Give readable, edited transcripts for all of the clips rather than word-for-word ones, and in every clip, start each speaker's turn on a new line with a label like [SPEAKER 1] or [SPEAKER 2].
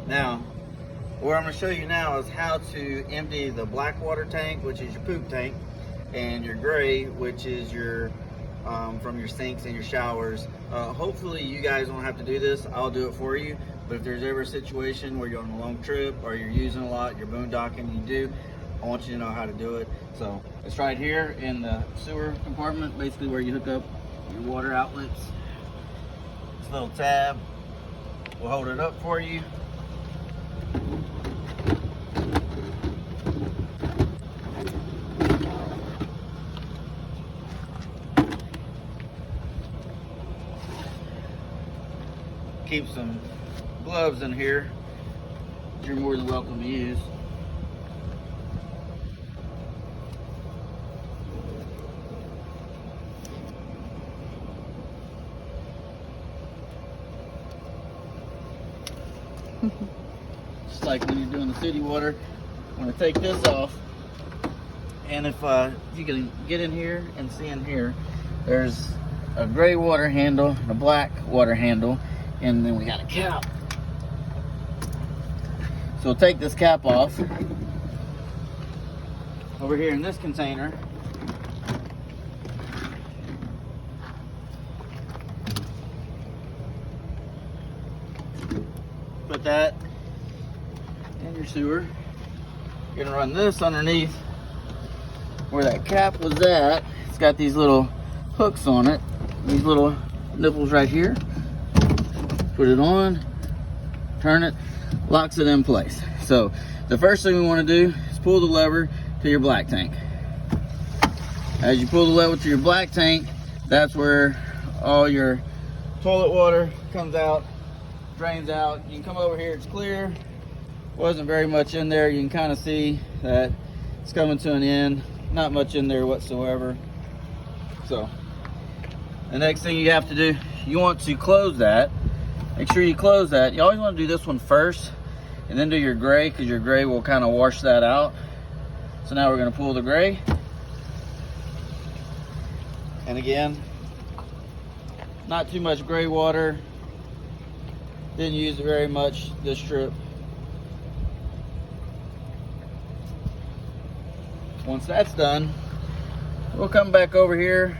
[SPEAKER 1] Now, what I'm going to show you now is how to empty the black water tank, which is your poop tank, and your gray, which is your from your sinks and your showers. Hopefully you guys don't have to do this. I'll do it for you. But if there's ever a situation where you're on a long trip or you're using a lot, you're boondocking, you do, I want you to know how to do it. So it's right here in the sewer compartment, basically where you hook up your water outlets. This little tab will hold it up for you. Keep some gloves in here. You're more than welcome to use. Just like when you're doing the city water, I'm going to take this off, and if you can get in here and see in here, there's a gray water handle and a black water handle, and then we got a cap. So we'll take this cap off. Over here in this container, put that in your sewer. You're gonna run this underneath where that cap was at. It's got these little hooks on it, these little nipples right here. Put it on, turn it, locks it in place. So the first thing we want to do is pull the lever to your black tank. As you pull the lever to your black tank, that's where all your toilet water comes out, drains out. You can come over here, it's clear. Wasn't very much in there. You can kind of see that it's coming to an end. Not much in there whatsoever. So the next thing you have to do, you want to close that. Make sure you close that. You always want to do this one first and then do your gray, because your gray will kind of wash that out. So now we're going to pull the gray. And again, not too much gray water. Didn't use it very much this trip. Once that's done, we'll come back over here,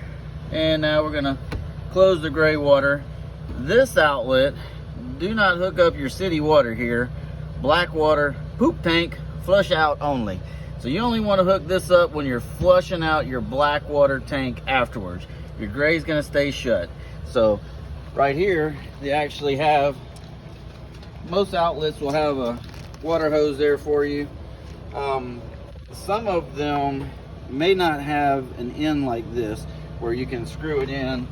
[SPEAKER 1] and now we're going to close the gray water. This outlet, do not hook up your city water here. Black water, poop tank, flush out only. So you only want to hook this up when you're flushing out your black water tank afterwards. Your gray is going to stay shut. So right here, they actually have, most outlets will have a water hose there for you. Some of them may not have an end like this where you can screw it in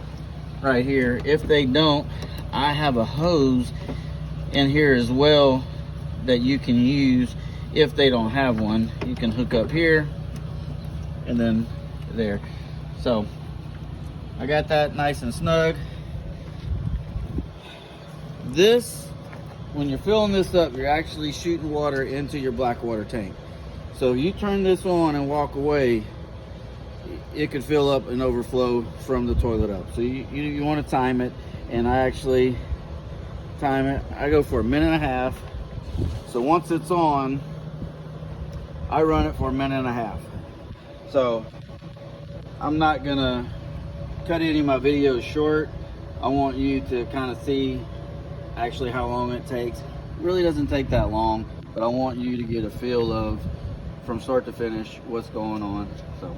[SPEAKER 1] right here. If they don't, I have a hose in here as well that you can use. If they don't have one, you can hook up here and then there. So I got that nice and snug. This, when you're filling this up, you're actually shooting water into your black water tank. So if you turn this on and walk away, it could fill up and overflow from the toilet up. So you want to time it, and I actually time it. I go for 1.5 minutes. So once it's on, I run it for 1.5 minutes. So I'm not gonna cut any of my videos short. I want you to kind of see actually how long it takes. It really doesn't take that long, but I want you to get a feel of, from start to finish, what's going on. So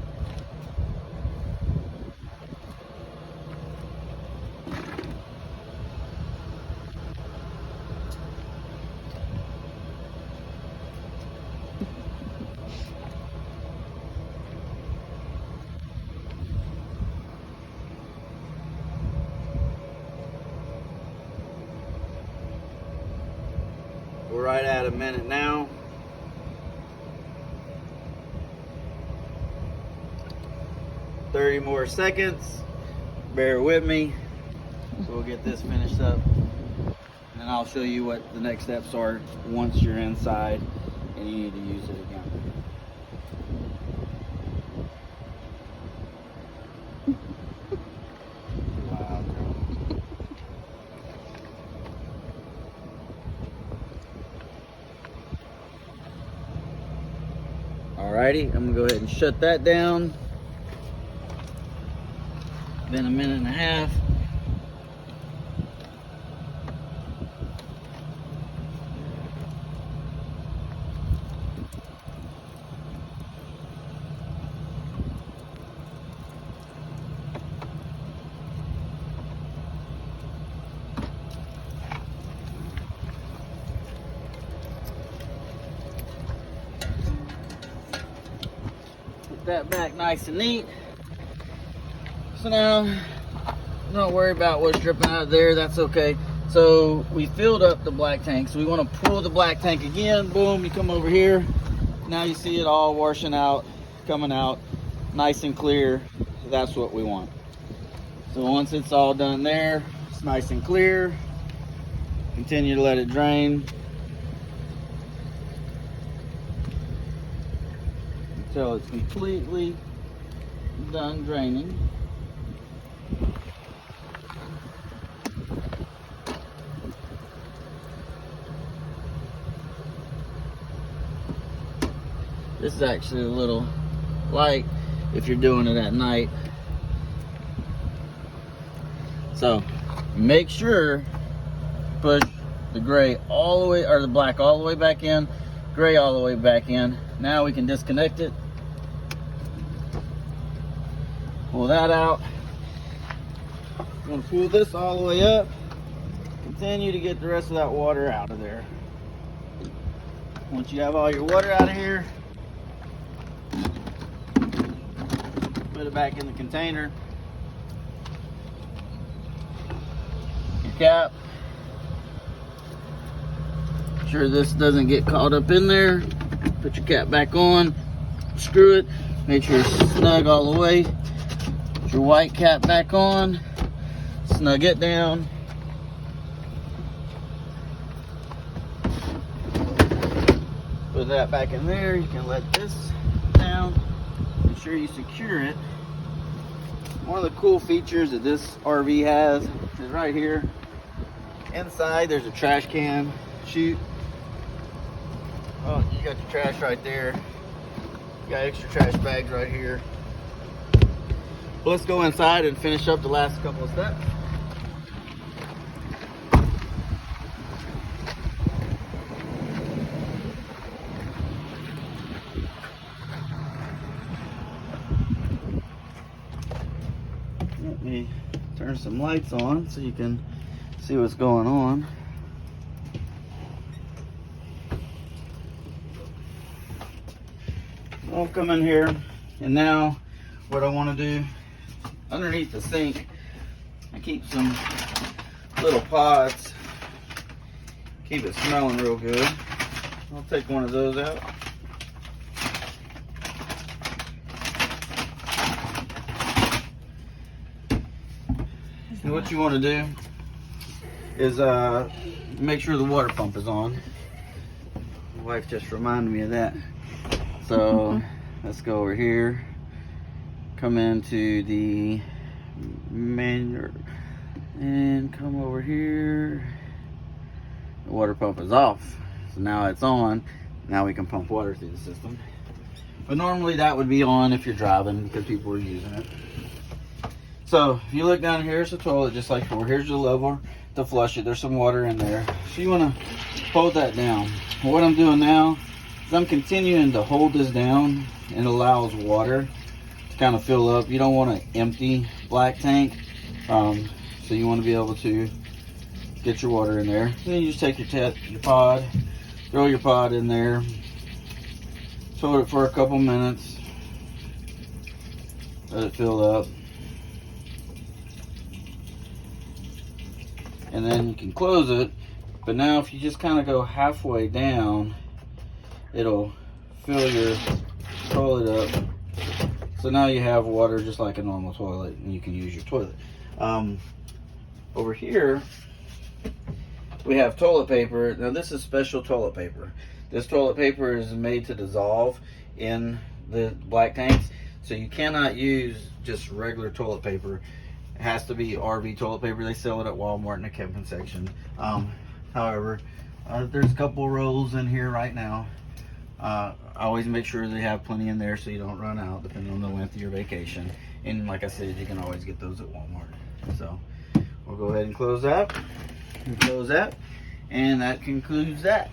[SPEAKER 1] we're right at 1 minute now. Thirty more seconds. Bear with me. So we'll get this finished up, and I'll show you what the next steps are once you're inside and you need to use it again. Wow, girl. Alrighty, I'm gonna go ahead and shut that down. Been a minute and a half. Put that back nice and neat. So now, don't worry about what's dripping out of there, that's okay. So we filled up the black tank, so we want to pull the black tank again. Boom, you come over here. Now you see it all washing out, coming out nice and clear. That's what we want. So once it's all done there, it's nice and clear. Continue to let it drain until it's completely done draining. This is actually a little light if you're doing it at night. So make sure push the gray all the way, or the black all the way back in, gray all the way back in. Now we can disconnect it. Pull that out. I'm gonna pull this all the way up. Continue to get the rest of that water out of there. Once you have all your water out of here, put it back in the container. Your cap. Make sure this doesn't get caught up in there. Put your cap back on. Screw it. Make sure it's snug all the way. Put your white cap back on. Snug it down. Put that back in there. You can let this down. Make sure you secure it. One of the cool features that this RV has is right here. Inside there's a trash can chute. Oh, you got your trash right there. You got extra trash bags right here. Well, let's go inside and finish up the last couple of steps. Let me turn some lights on so you can see what's going on. I'll come in here, and now what I want to do, underneath the sink, I keep some little pods, keep it smelling real good. I'll take one of those out. And what you want to do is make sure the water pump is on. My wife just reminded me of that. So let's go over here, come into the manual, and come over here. The water pump is off, so now it's on. Now we can pump water through the system. But normally that would be on if you're driving because people are using it. So if you look down here, it's a toilet just like before. Here's your lever to flush it. There's some water in there. So you want to hold that down. What I'm doing now is I'm continuing to hold this down, and it allows water to kind of fill up. You don't want an empty black tank. So you want to be able to get your water in there. Then you just take your pod, throw your pod in there, hold it for a couple minutes, let it fill up. And then you can close it. But now if you just kind of go halfway down, it'll fill your toilet up. So now you have water just like a normal toilet, and you can use your toilet. Over here, we have toilet paper. Now this is special toilet paper. This toilet paper is made to dissolve in the black tanks. So you cannot use just regular toilet paper. It has to be RV toilet paper. They sell it at Walmart in the camping section. However, there's a couple rolls in here right now. Always make sure they have plenty in there so you don't run out, depending on the length of your vacation. And like I said, you can always get those at Walmart. So we'll go ahead and close that. And that concludes that.